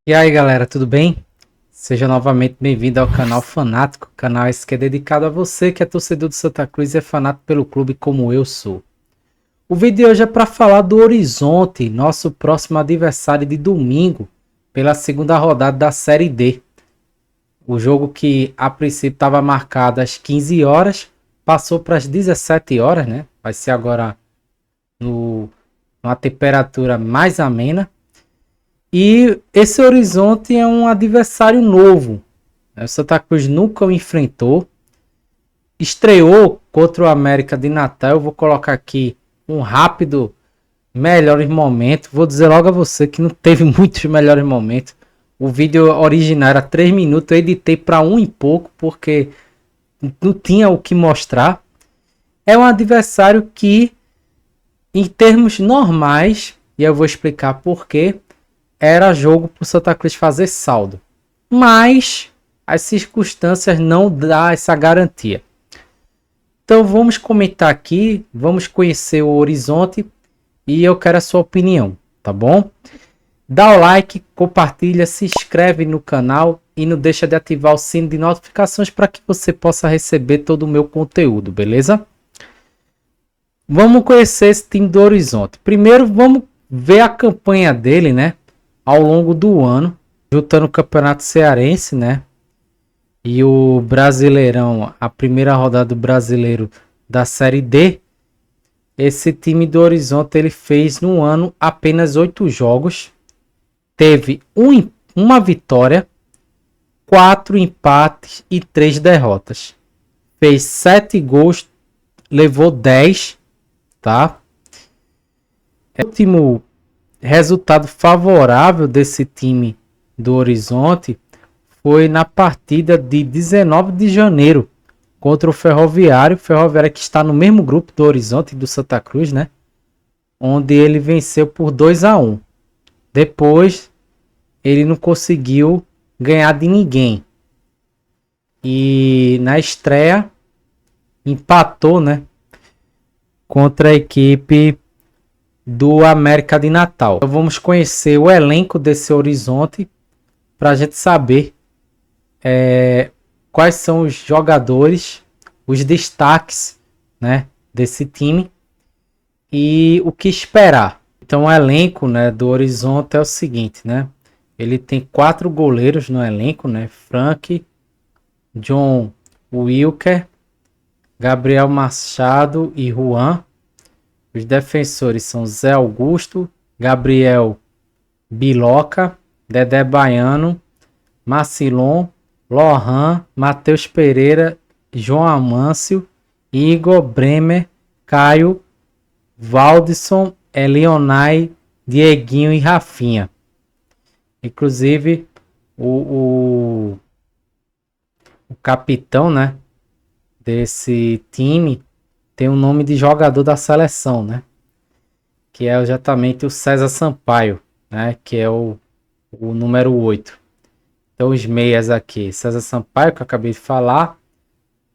E aí galera, tudo bem? Seja novamente bem-vindo ao canal Fanático, canal esse que é dedicado a você que é torcedor do Santa Cruz e é fanático pelo clube como eu sou. O vídeo de hoje é para falar do Horizonte, nosso próximo adversário de domingo, pela segunda rodada da Série D. O jogo que a princípio estava marcado às 15 horas, passou para as 17 horas, né? Vai ser agora no, numa temperatura mais amena. E esse Horizonte é um adversário novo. O Santa Cruz nunca o enfrentou. Estreou contra o América de Natal. Eu vou colocar aqui um rápido melhores momentos. Vou dizer logo a você que não teve muitos melhores momentos. O vídeo original era 3 minutos. Eu editei para um e pouco porque não tinha o que mostrar. É um adversário que, em termos normais, e eu vou explicar por quê, era jogo para o Santa Cruz fazer saldo. Mas as circunstâncias não dão essa garantia. Então vamos comentar aqui, vamos conhecer o Horizonte e eu quero a sua opinião, tá bom? Dá o like, compartilha, se inscreve no canal e não deixa de ativar o sino de notificações para que você possa receber todo o meu conteúdo, beleza? Vamos conhecer esse time do Horizonte. Primeiro vamos ver a campanha dele, né? Ao longo do ano, juntando o Campeonato Cearense, né? E o Brasileirão, a primeira rodada do Brasileiro da Série D. Esse time do Horizonte ele fez no ano apenas 8 jogos, teve uma vitória, 4 empates e 3 derrotas. Fez 7 gols, levou 10, tá? O último resultado favorável desse time do Horizonte foi na partida de 19 de janeiro contra o Ferroviário. Ferroviário que está no mesmo grupo do Horizonte e do Santa Cruz, né? Onde ele venceu por 2-1. Depois ele não conseguiu ganhar de ninguém. E na estreia empatou, né? Contra a equipe do América de Natal. Então vamos conhecer o elenco desse Horizonte para a gente saber quais são os jogadores, os destaques, né, desse time e o que esperar. Então o elenco, né, do Horizonte é o seguinte, né? Ele tem 4 goleiros no elenco, né? Frank, John Wilker, Gabriel Machado e Juan. Os defensores são Zé Augusto, Gabriel Biloca, Dedé Baiano, Marcilon, Lohan, Matheus Pereira, João Amâncio, Igor Bremer, Caio, Valdisson, Elionai, Dieguinho e Rafinha. Inclusive, o, o, o capitão, né, desse time tem o nome de jogador da seleção, né? Que é exatamente o César Sampaio, né? Que é o número 8. Então os meias aqui, César Sampaio, que eu acabei de falar,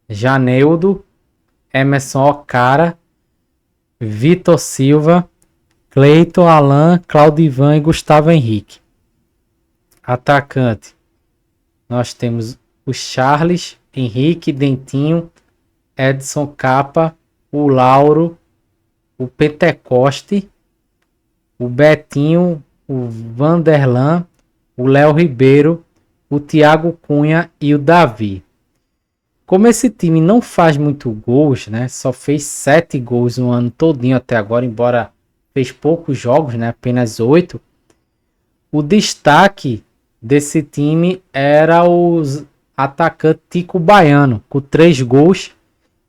Janeudo, Emerson Ocara, Vitor Silva, Cleiton, Alain, Claudivan e Gustavo Henrique. Atacante, nós temos o Charles, Henrique, Dentinho, Edson Capa, o Lauro, o Pentecoste, o Betinho, o Vanderlan, o Léo Ribeiro, o Thiago Cunha e o Davi. Como esse time não faz muito gols, né? Só fez 7 gols no ano todinho até agora, embora fez poucos jogos, né? Apenas 8. O destaque desse time era o atacante Tico Baiano, com 3 gols.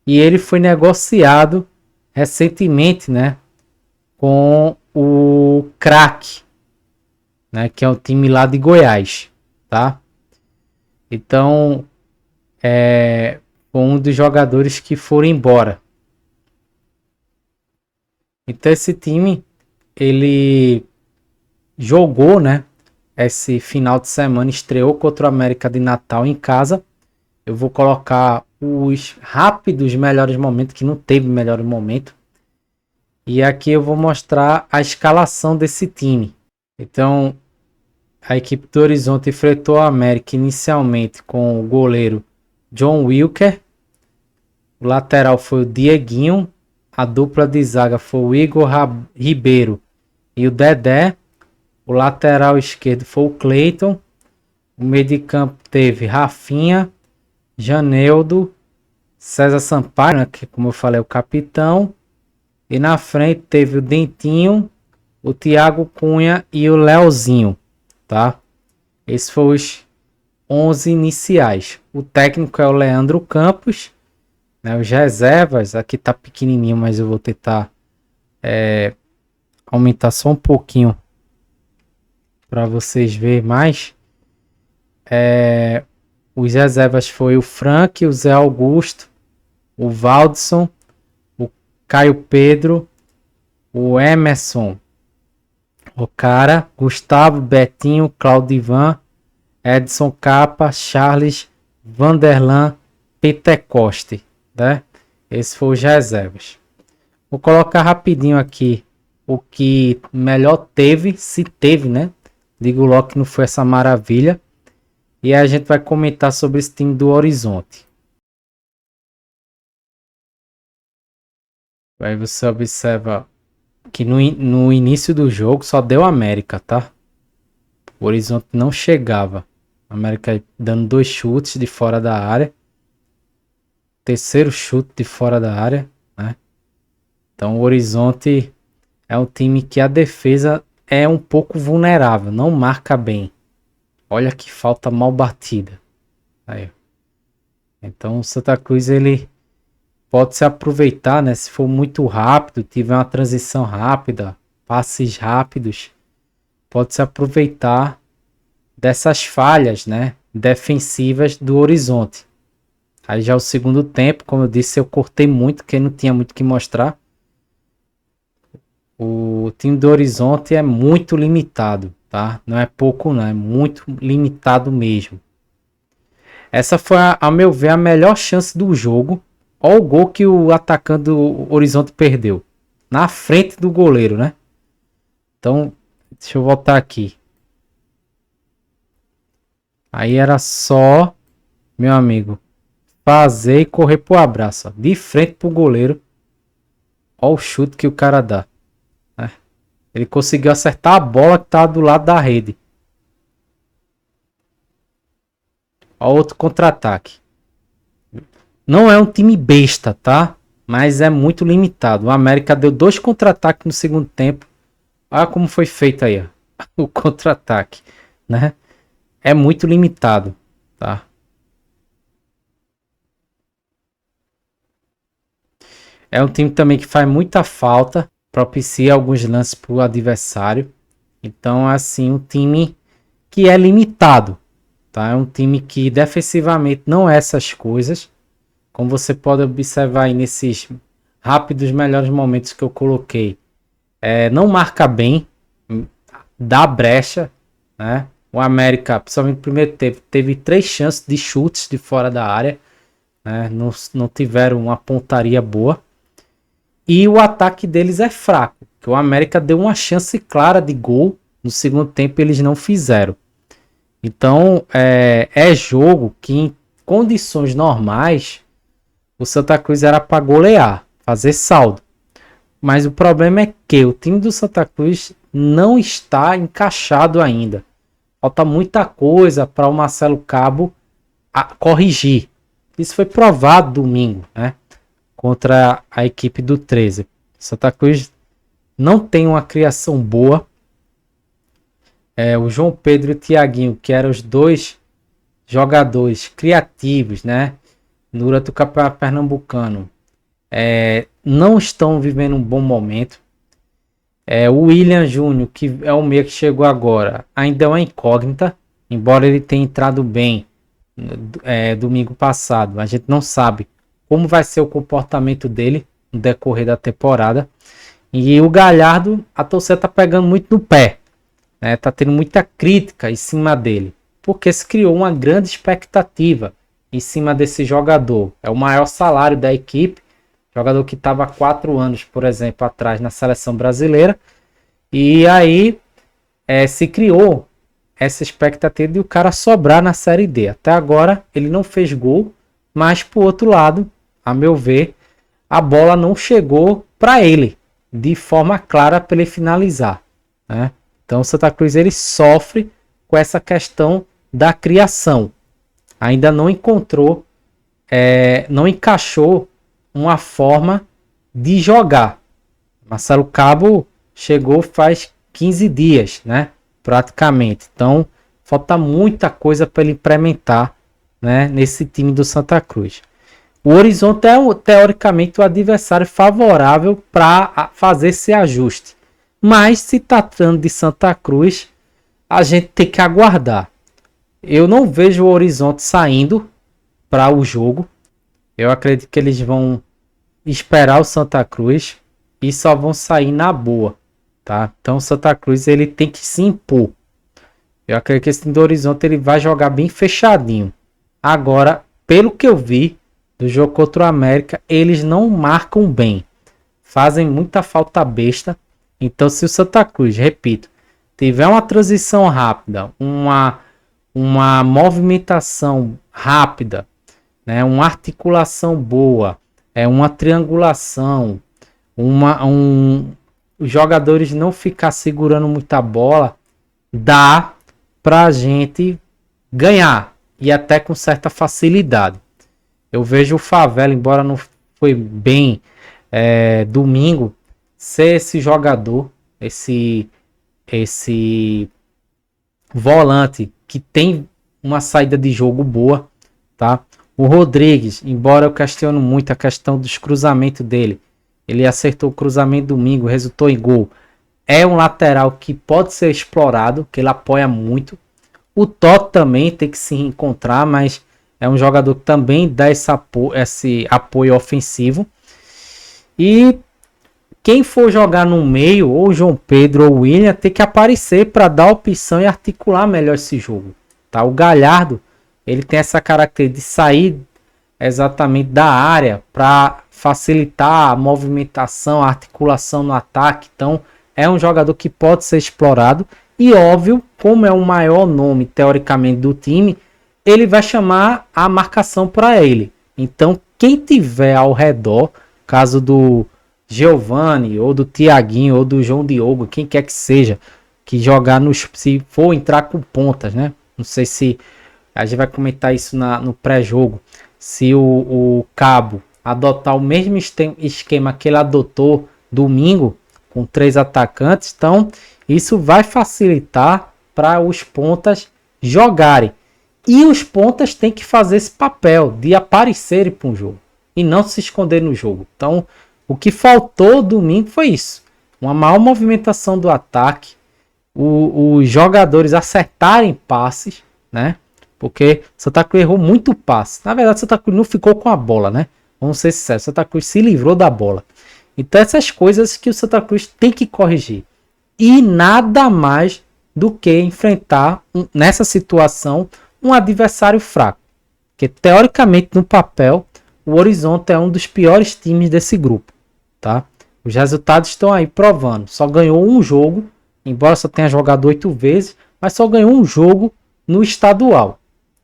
E ele foi negociado recentemente, né? Com o Crack, né? Que é o time lá de Goiás, tá? Então, foi um dos jogadores que foram embora. Então esse time, ele jogou, né? Esse final de semana, estreou contra o América de Natal em casa. Eu vou colocar os rápidos melhores momentos, que não teve melhor momento. E aqui eu vou mostrar a escalação desse time. Então, a equipe do Horizonte enfrentou a América inicialmente com o goleiro John Wilker. O lateral foi o Dieguinho. A dupla de zaga foi o Igor Ribeiro e o Dedé. O lateral esquerdo foi o Cleiton. O meio de campo teve Rafinha, Janeldo, César Sampaio, né, que como eu falei é o capitão. E na frente teve o Dentinho, o Thiago Cunha e o Leozinho, tá? Esses foram os 11 iniciais. O técnico é o Leandro Campos, né? Os reservas, aqui tá pequenininho, mas eu vou tentar aumentar só um pouquinho para vocês verem mais. Os reservas foi o Frank, o Zé Augusto, o Valdson, o Caio Pedro, o Emerson, o cara, Gustavo, Betinho, Claudivan, Edson Capa, Charles, Vanderlan, Pentecoste, né? Esses foram os reservas. Vou colocar rapidinho aqui o que melhor teve, se teve, né? Digo logo que não foi essa maravilha. E aí a gente vai comentar sobre esse time do Horizonte. Aí você observa que no início do jogo só deu América, tá? O Horizonte não chegava. A América dando 2 chutes de fora da área. Terceiro chute de fora da área, né? Então o Horizonte é um time que a defesa é um pouco vulnerável, não marca bem. Olha que falta mal batida. Aí. Então o Santa Cruz ele pode se aproveitar, né? Se for muito rápido, tiver uma transição rápida, passes rápidos, pode se aproveitar dessas falhas, né? Defensivas do Horizonte. Aí já o segundo tempo, como eu disse, eu cortei muito, porque não tinha muito o que mostrar. O time do Horizonte é muito limitado, tá? Não é pouco não, é muito limitado mesmo. Essa foi, a meu ver, a melhor chance do jogo. Olha o gol que o atacante do Horizonte perdeu. Na frente do goleiro, né? Então, deixa eu voltar aqui. Aí era só, meu amigo, fazer e correr pro abraço. Ó. De frente pro goleiro. Olha o chute que o cara dá. Né? Ele conseguiu acertar a bola que tá do lado da rede. Olha outro contra-ataque. Não é um time besta, tá? Mas é muito limitado. O América deu 2 contra-ataques no segundo tempo. Olha como foi feito aí, ó. O contra-ataque, né? É muito limitado, tá? É um time também que faz muita falta, propicia alguns lances para o adversário. Então, assim, um time que é limitado, tá? É um time que defensivamente não é essas coisas. Como você pode observar aí nesses rápidos melhores momentos que eu coloquei. Não marca bem, dá brecha, né? O América, principalmente no primeiro tempo, teve 3 chances de chutes de fora da área, né? Não tiveram uma pontaria boa. E o ataque deles é fraco, que o América deu uma chance clara de gol, no segundo tempo eles não fizeram. Então é jogo que em condições normais o Santa Cruz era para golear, fazer saldo. Mas o problema é que o time do Santa Cruz não está encaixado ainda. Falta muita coisa para o Marcelo Cabo corrigir. Isso foi provado domingo, né? Contra a equipe do 13. Santa Cruz não tem uma criação boa. O João Pedro e o Thiaguinho, que eram os 2 jogadores criativos, né? Durante o campeonato pernambucano, não estão vivendo um bom momento. O William Júnior, que é o meia que chegou agora, ainda é uma incógnita, embora ele tenha entrado bem domingo passado. A gente não sabe como vai ser o comportamento dele no decorrer da temporada. E o Galhardo, a torcida tá pegando muito no pé, né? Tá tendo muita crítica em cima dele, porque se criou uma grande expectativa em cima desse jogador. É o maior salário da equipe, jogador que estava há 4 anos, por exemplo, atrás na seleção brasileira. E aí se criou essa expectativa de o cara sobrar na Série D. Até agora ele não fez gol, mas por outro lado, a meu ver, a bola não chegou para ele de forma clara para ele finalizar, né? Então o Santa Cruz ele sofre com essa questão da criação. Ainda não encontrou, não encaixou uma forma de jogar. Marcelo Cabo chegou faz 15 dias, né? Praticamente. Então falta muita coisa para ele implementar, né, nesse time do Santa Cruz. O Horizonte é teoricamente o adversário favorável para fazer esse ajuste. Mas se tratando de Santa Cruz, a gente tem que aguardar. Eu não vejo o Horizonte saindo para o jogo. Eu acredito que eles vão esperar o Santa Cruz e só vão sair na boa, tá? Então o Santa Cruz ele tem que se impor. Eu acredito que esse time do Horizonte ele vai jogar bem fechadinho. Agora, pelo que eu vi do jogo contra o América, eles não marcam bem. Fazem muita falta besta. Então, se o Santa Cruz, repito, tiver uma transição rápida, uma movimentação rápida, né, uma articulação boa, uma triangulação, os jogadores não ficar segurando muita bola, dá pra gente ganhar. E até com certa facilidade. Eu vejo o Favela, embora não foi bem domingo, ser esse jogador, esse volante que tem uma saída de jogo boa, tá? O Rodrigues, embora eu questiono muito a questão dos cruzamentos dele, ele acertou o cruzamento domingo, resultou em gol. É um lateral que pode ser explorado, que ele apoia muito. O Toto também tem que se encontrar, mas é um jogador que também dá esse apoio ofensivo. E quem for jogar no meio, ou João Pedro ou William, tem que aparecer para dar opção e articular melhor esse jogo. Tá? O Galhardo, ele tem essa característica de sair exatamente da área para facilitar a movimentação, a articulação no ataque. Então, é um jogador que pode ser explorado. E óbvio, como é o maior nome, teoricamente, do time, ele vai chamar a marcação para ele. Então, quem tiver ao redor, caso do Giovani, ou do Tiaguinho, ou do João Diogo, quem quer que seja, que jogar se for entrar com pontas, né? Não sei se a gente vai comentar isso no pré-jogo. Se o Cabo adotar o mesmo esquema que ele adotou domingo, com 3 atacantes, então isso vai facilitar para os pontas jogarem. E os pontas têm que fazer esse papel de aparecerem para um jogo e não se esconder no jogo. Então, o que faltou domingo foi isso. Uma maior movimentação do ataque, os jogadores acertarem passes, né? Porque Santa Cruz errou muito passe. Na verdade, Santa Cruz não ficou com a bola, né? Vamos ser sinceros, Santa Cruz se livrou da bola. Então, essas coisas que o Santa Cruz tem que corrigir. E nada mais do que enfrentar, nessa situação, um adversário fraco. Porque, teoricamente, no papel, o Horizonte é um dos piores times desse grupo. Tá? Os resultados estão aí provando. Só ganhou um jogo, embora só tenha jogado 8 vezes, mas só ganhou um jogo no estadual.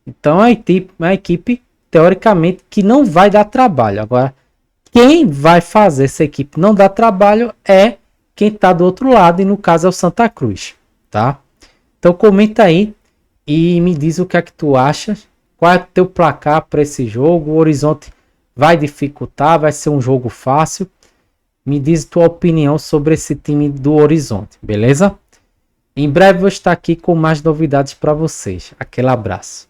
Então, é uma equipe, teoricamente, que não vai dar trabalho. Agora, quem vai fazer essa equipe não dar trabalho é quem está do outro lado, e no caso é o Santa Cruz. Tá? Então, comenta aí e me diz o que é que tu achas. Qual é o teu placar para esse jogo? O Horizonte vai dificultar? Vai ser um jogo fácil? Me diz tua opinião sobre esse time do Horizonte, beleza? Em breve vou estar aqui com mais novidades para vocês. Aquele abraço.